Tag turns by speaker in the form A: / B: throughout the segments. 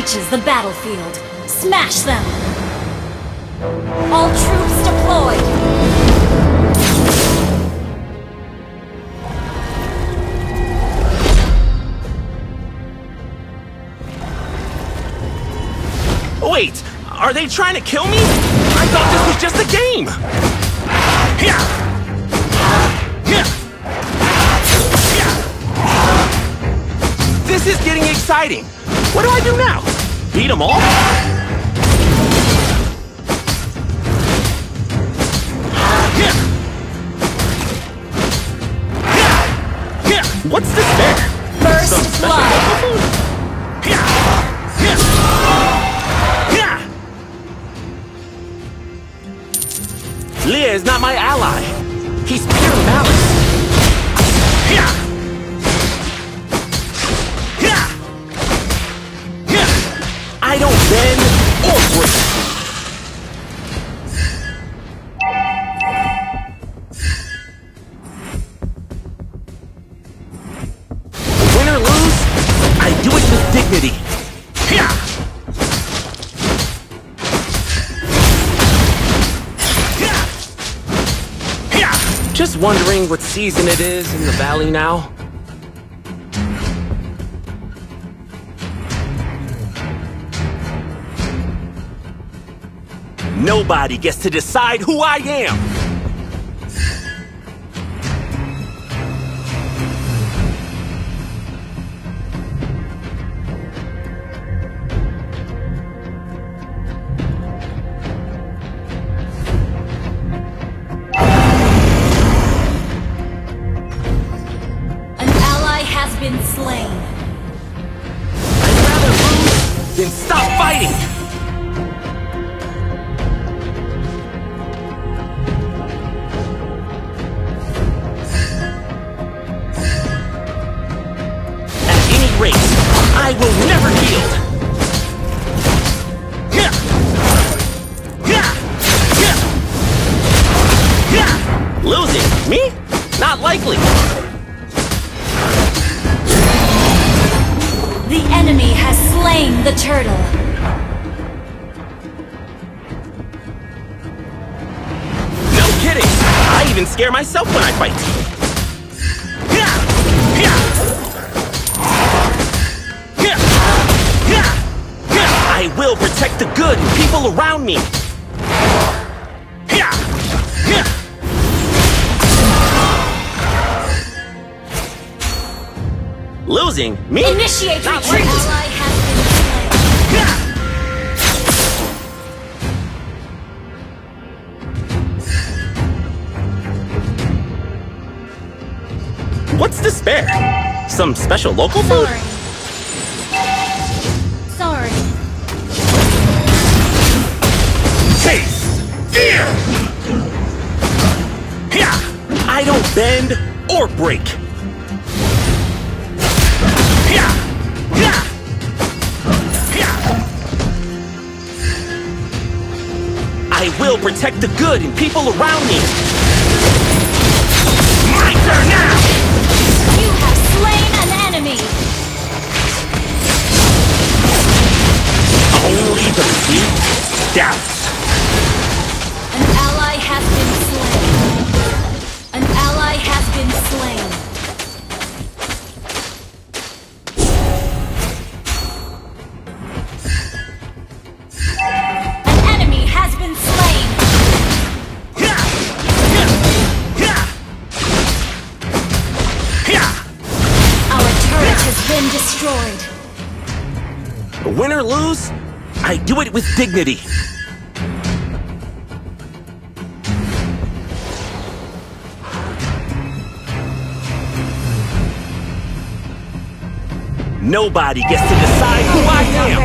A: reaches the battlefield, smash them! All troops deployed!
B: Wait, are they trying to kill me? I thought this was just a game! This is getting exciting! What do I do now? Beat them all? What's this bear?
A: First blood!
B: Leah is not my ally. He's pure malice. I don't bend or break. Win or lose, I do it with dignity. Just wondering what season it is in the valley now. Nobody gets to decide who I am!
A: Been slain.
B: I'd rather lose than stop fighting! At any rate, I will never yield! Losing? Me? Not likely!
A: The enemy has slain the turtle.
B: No kidding! I even scare myself when I fight. I will protect the good and people around me. Losing? Me?
A: Initiate
B: Not
A: retreat!
B: likely.
A: Ally has been slain.
B: What's despair? Some special local food?
A: Sorry.
B: Taste fear! I don't bend or break. I will protect the good and people around me. My turn now!
A: You have slain an enemy.
B: Only the weak doubt.
A: An ally has been slain. An ally has been slain. An enemy has been slain. Our turret has been destroyed.
B: Win or lose, I do it with dignity. Nobody gets to decide who I am.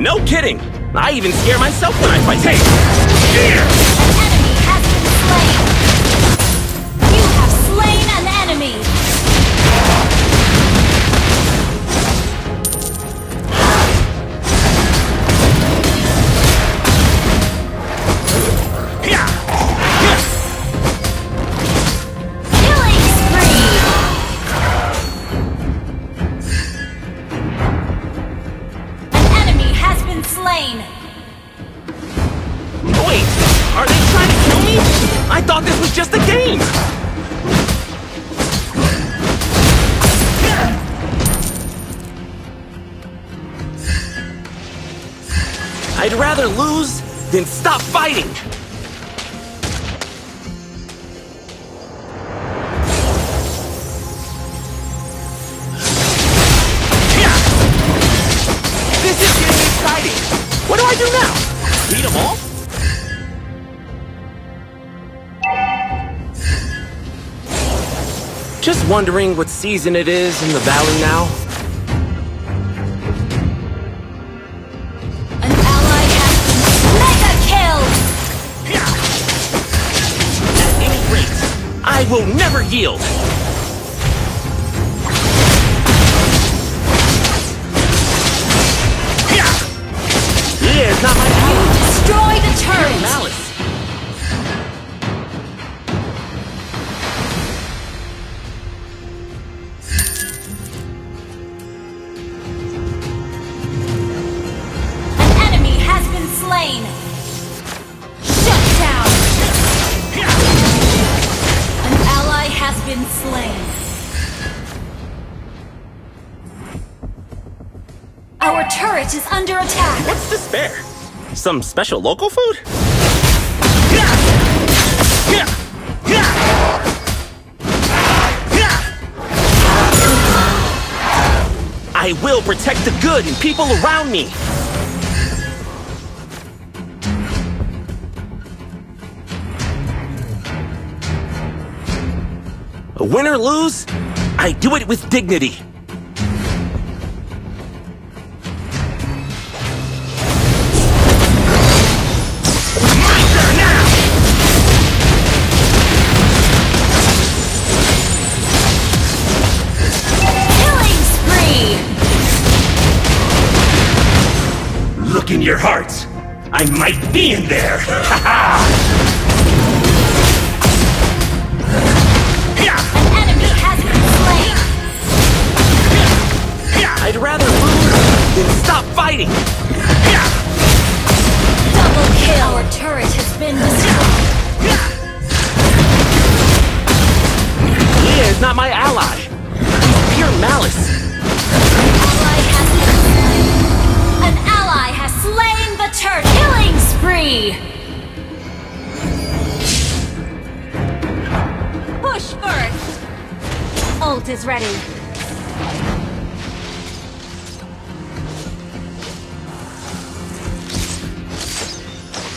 B: No kidding! I even scare myself when I fight. Hey! Here!
A: An enemy has been slain! You have slain an enemy!
B: I'd rather lose than stop fighting! This is getting exciting! What do I do now? Beat them all? Just wondering what season it is in the valley now.
A: An ally has been mega kill!
B: At any rate, I will never yield! Yeah, it's not my
A: You destroy the turret!
B: malice.
A: An enemy has been slain! Shut down! An ally has been slain. Our turret is under attack!
B: What's to spare? Some special local food? I will protect the good and people around me! Win or lose, I do it with dignity.
A: Killing spree!
B: Look in your hearts. I might be in there.
A: An enemy has been slain!
B: I'd rather lose than stop fighting.
A: Double kill! Our turret has been destroyed.
B: Leah is not my ally. She's pure malice.
A: An ally has slain the turret! Killing spree! Push first! Ult is ready.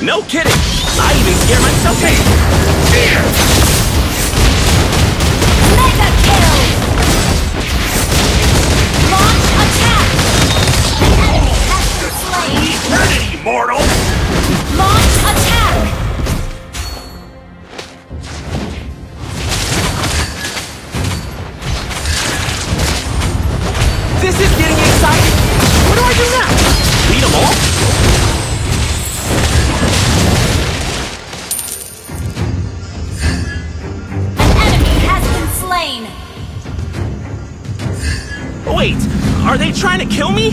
B: No kidding. I even scare myself.
A: Mega kill! Launch attack! An enemy has been slain!
B: Eternity, mortal!
A: Launch attack!
B: This is getting exciting. What do I do now? Beat them all?
A: An enemy has been slain!
B: Wait, are they trying to kill me?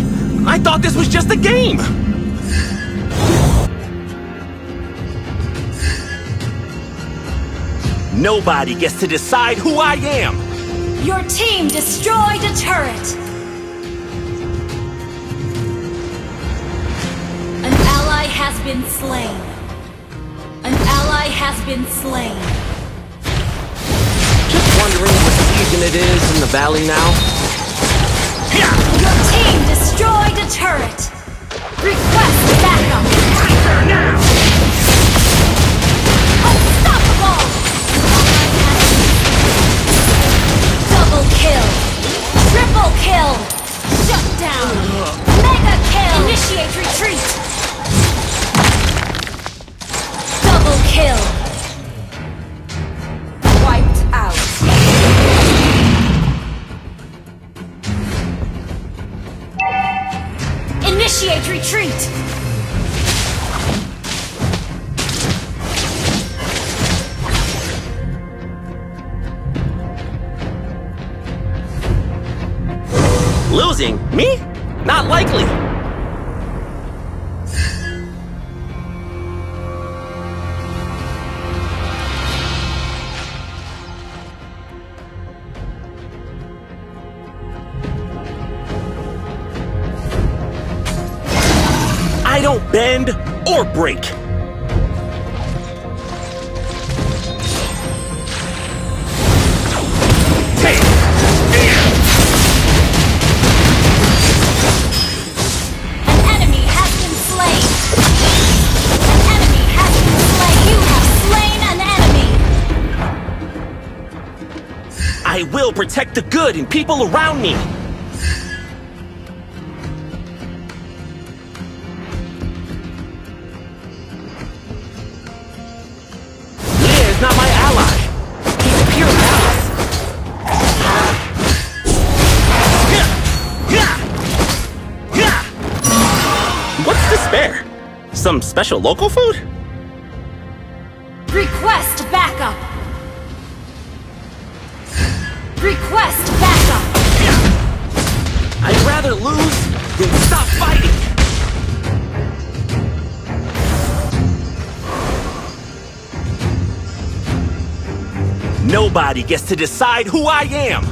B: I thought this was just a game. Nobody gets to decide who I am.
A: Your team destroyed a turret! An ally has been slain. An ally has been slain.
B: Just wondering what season it is in the valley now.
A: Your team destroyed a turret! Request backup!
B: Now!
A: Unstoppable! Double kill! Triple kill! Shut down! Mega kill! Initiate retreat! Double kill! Wiped out! Initiate retreat!
B: Losing? Me? Not likely. I don't bend or break. I will protect the good and people around me. Leah is not my ally. He's pure malice. What's to spare? Some special local food?
A: Request backup! Request backup!
B: I'd rather lose than stop fighting! Nobody gets to decide who I am!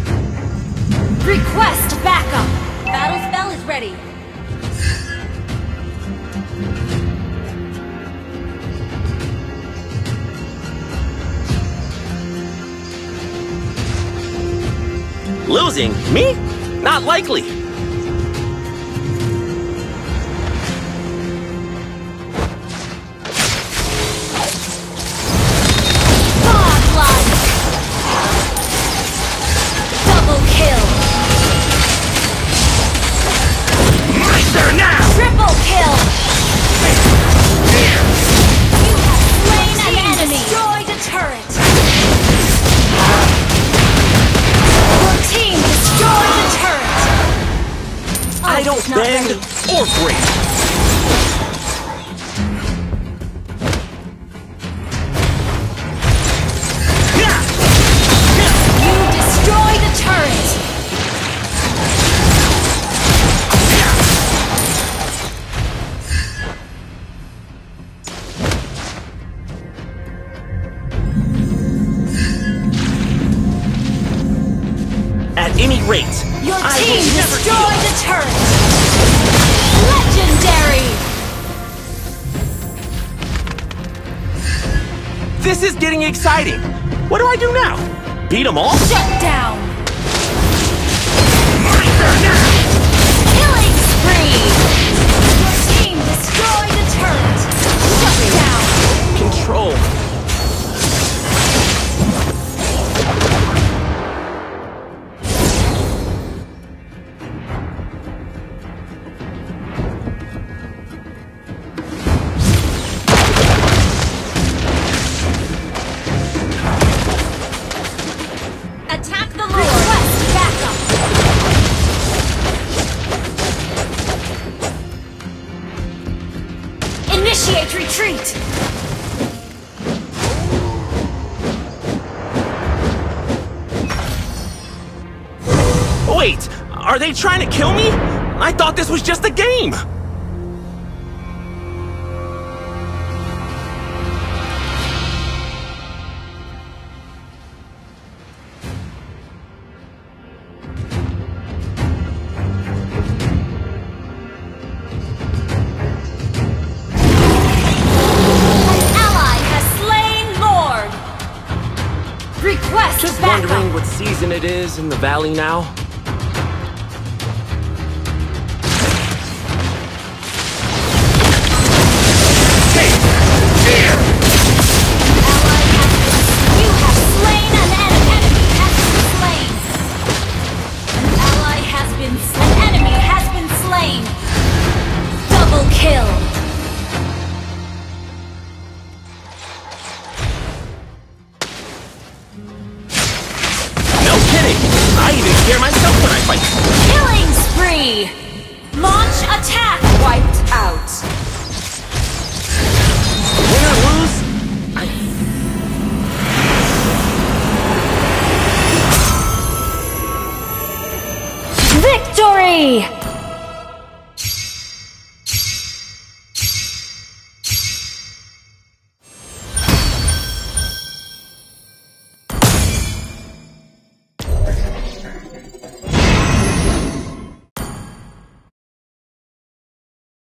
A: Request backup! Battle spell is ready.
B: Losing? Me? Not likely.
A: Godlike! Double kill!
B: My turn now!
A: Triple kill! You have slain an enemy! Destroyed a turret! Team destroy the turret!
B: I don't bend or break.
A: You destroy the turret!
B: At any rate,
A: Your
B: I
A: team
B: will never
A: destroyed the turret! Legendary!
B: This is getting exciting. What do I do now? Beat them all?
A: Shut down!
B: My turn now!
A: Killing spree! Your team destroyed the turret! Shut down!
B: Control.
A: Attack the Lord! Request backup! Initiate retreat!
B: Wait, are they trying to kill me? I thought this was just a game.
A: Request
B: Just
A: backup!
B: wondering what season it is in the valley now.
A: You have slain an enemy! Has been slain! An ally has been slain! An enemy has been slain! Double kill!
B: No kidding! I even scare myself when I fight.
A: Killing spree! Launch attack! Wiped out!
B: Win or lose,
A: Victory!